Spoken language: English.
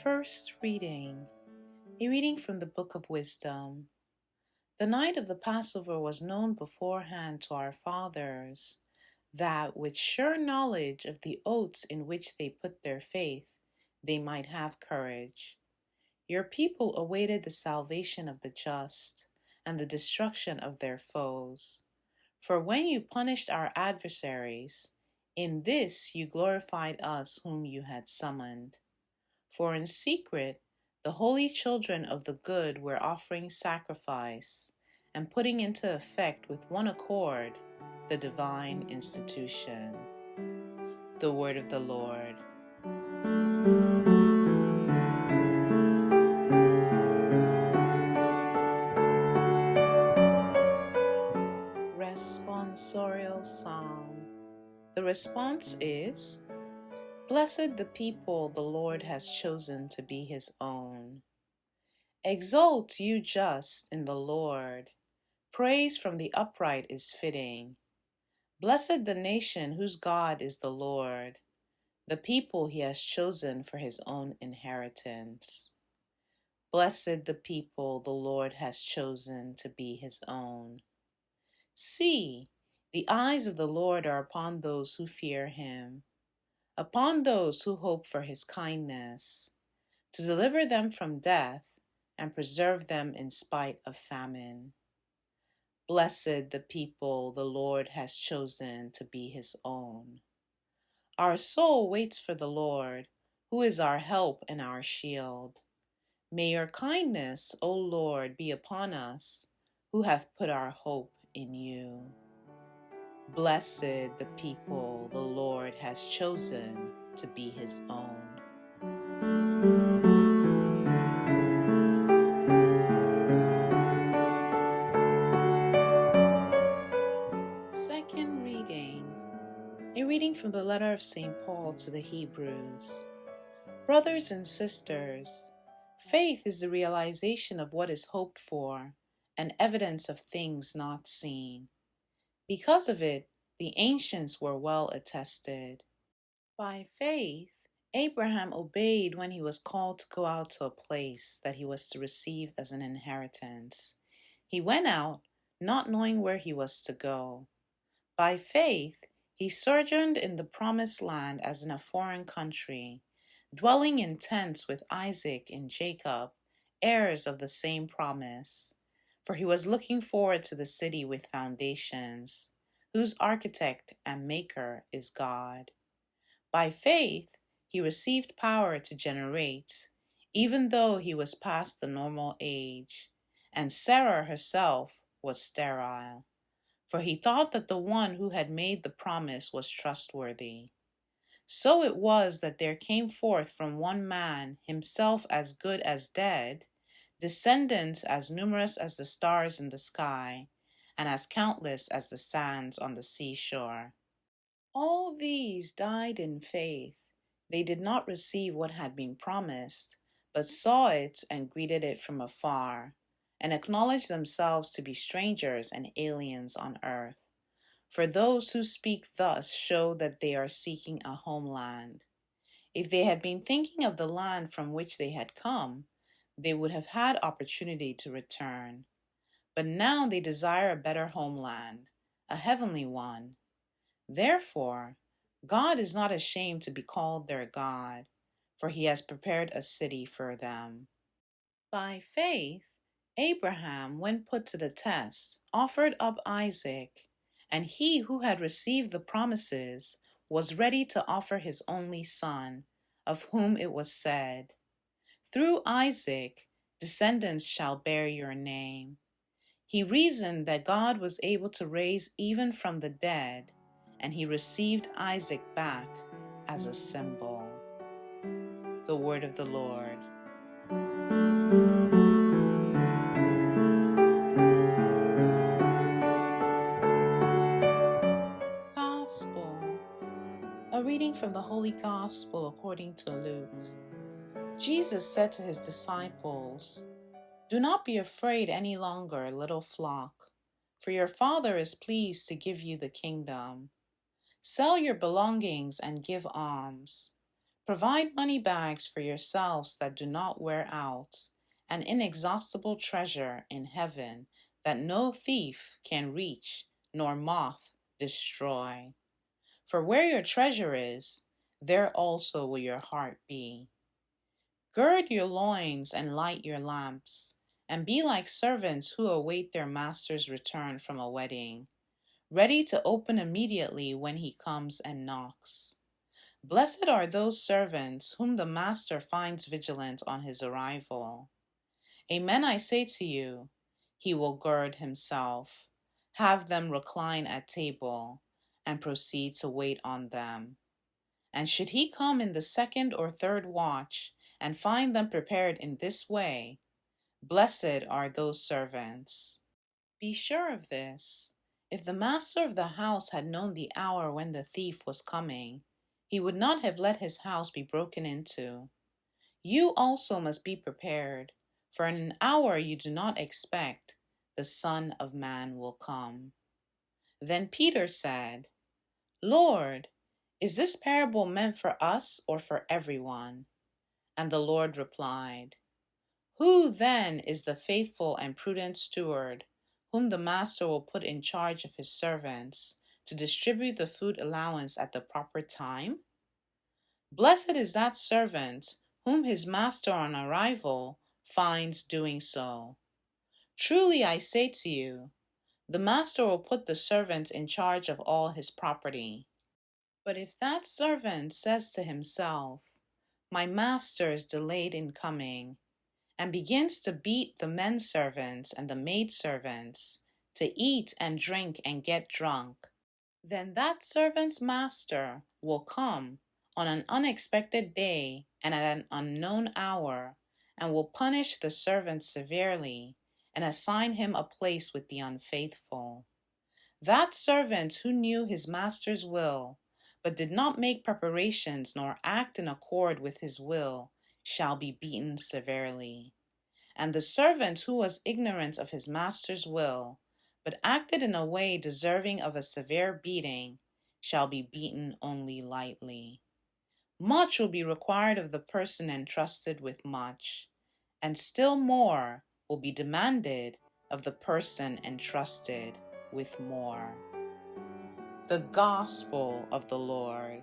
First reading, a reading from the Book of Wisdom. The night of the Passover was known beforehand to our fathers, that with sure knowledge of the oaths in which they put their faith, they might have courage. Your people awaited the salvation of the just and the destruction of their foes. For when you punished our adversaries, in this you glorified us whom you had summoned. For in secret the holy children of the good were offering sacrifice and putting into effect with one accord the divine institution. The word of the Lord. Responsorial Psalm. The response is, Blessed the people the Lord has chosen to be his own. Exult, you just, in the Lord. Praise from the upright is fitting. Blessed the nation whose God is the Lord, the people he has chosen for his own inheritance. Blessed the people the Lord has chosen to be his own. See, the eyes of the Lord are upon those who fear him, upon those who hope for his kindness, to deliver them from death and preserve them in spite of famine. Blessed the people the Lord has chosen to be his own. Our soul waits for the Lord, who is our help and our shield. May your kindness, O Lord, be upon us, who have put our hope in you. Blessed the people the Lord has chosen to be his own. Second reading, a reading from the letter of St. Paul to the Hebrews. Brothers and sisters, faith is the realization of what is hoped for and evidence of things not seen. Because of it, the ancients were well attested. By faith, Abraham obeyed when he was called to go out to a place that he was to receive as an inheritance. He went out, not knowing where he was to go. By faith, he sojourned in the promised land as in a foreign country, dwelling in tents with Isaac and Jacob, heirs of the same promise. For he was looking forward to the city with foundations, whose architect and maker is God. By faith, he received power to generate, even though he was past the normal age, and Sarah herself was sterile. For he thought that the one who had made the promise was trustworthy. So it was that there came forth from one man, himself as good as dead, descendants as numerous as the stars in the sky, and as countless as the sands on the seashore. All these died in faith. They did not receive what had been promised, but saw it and greeted it from afar, and acknowledged themselves to be strangers and aliens on earth. For those who speak thus show that they are seeking a homeland. If they had been thinking of the land from which they had come, they would have had opportunity to return. But now they desire a better homeland, a heavenly one. Therefore, God is not ashamed to be called their God, for he has prepared a city for them. By faith, Abraham, when put to the test, offered up Isaac, and he who had received the promises was ready to offer his only son, of whom it was said, Through Isaac, descendants shall bear your name. He reasoned that God was able to raise even from the dead, and he received Isaac back as a symbol. The word of the Lord. Gospel. A reading from the Holy Gospel according to Luke. Jesus said to his disciples, Do not be afraid any longer, little flock, for your Father is pleased to give you the kingdom. Sell your belongings and give alms. Provide money bags for yourselves that do not wear out, an inexhaustible treasure in heaven that no thief can reach nor moth destroy. For where your treasure is, there also will your heart be. Gird your loins and light your lamps, and be like servants who await their master's return from a wedding, ready to open immediately when he comes and knocks. Blessed are those servants whom the master finds vigilant on his arrival. Amen, I say to you, he will gird himself, have them recline at table, and proceed to wait on them. And should he come in the second or third watch, and find them prepared in this way, blessed are those servants. Be sure of this: if the master of the house had known the hour when the thief was coming, he would not have let his house be broken into. You also must be prepared, for in an hour you do not expect, the Son of Man will come. Then Peter said, Lord, is this parable meant for us or for everyone? And the Lord replied, Who then is the faithful and prudent steward, whom the master will put in charge of his servants to distribute the food allowance at the proper time? Blessed is that servant whom his master on arrival finds doing so. Truly I say to you, the master will put the servant in charge of all his property. But if that servant says to himself, My master is delayed in coming, and begins to beat the men servants and the maid servants, to eat and drink and get drunk, then that servant's master will come on an unexpected day and at an unknown hour, and will punish the servant severely, and assign him a place with the unfaithful. That servant who knew his master's will, but did not make preparations nor act in accord with his will, shall be beaten severely. And the servant who was ignorant of his master's will, but acted in a way deserving of a severe beating, shall be beaten only lightly. Much will be required of the person entrusted with much, and still more will be demanded of the person entrusted with more. The Gospel of the Lord.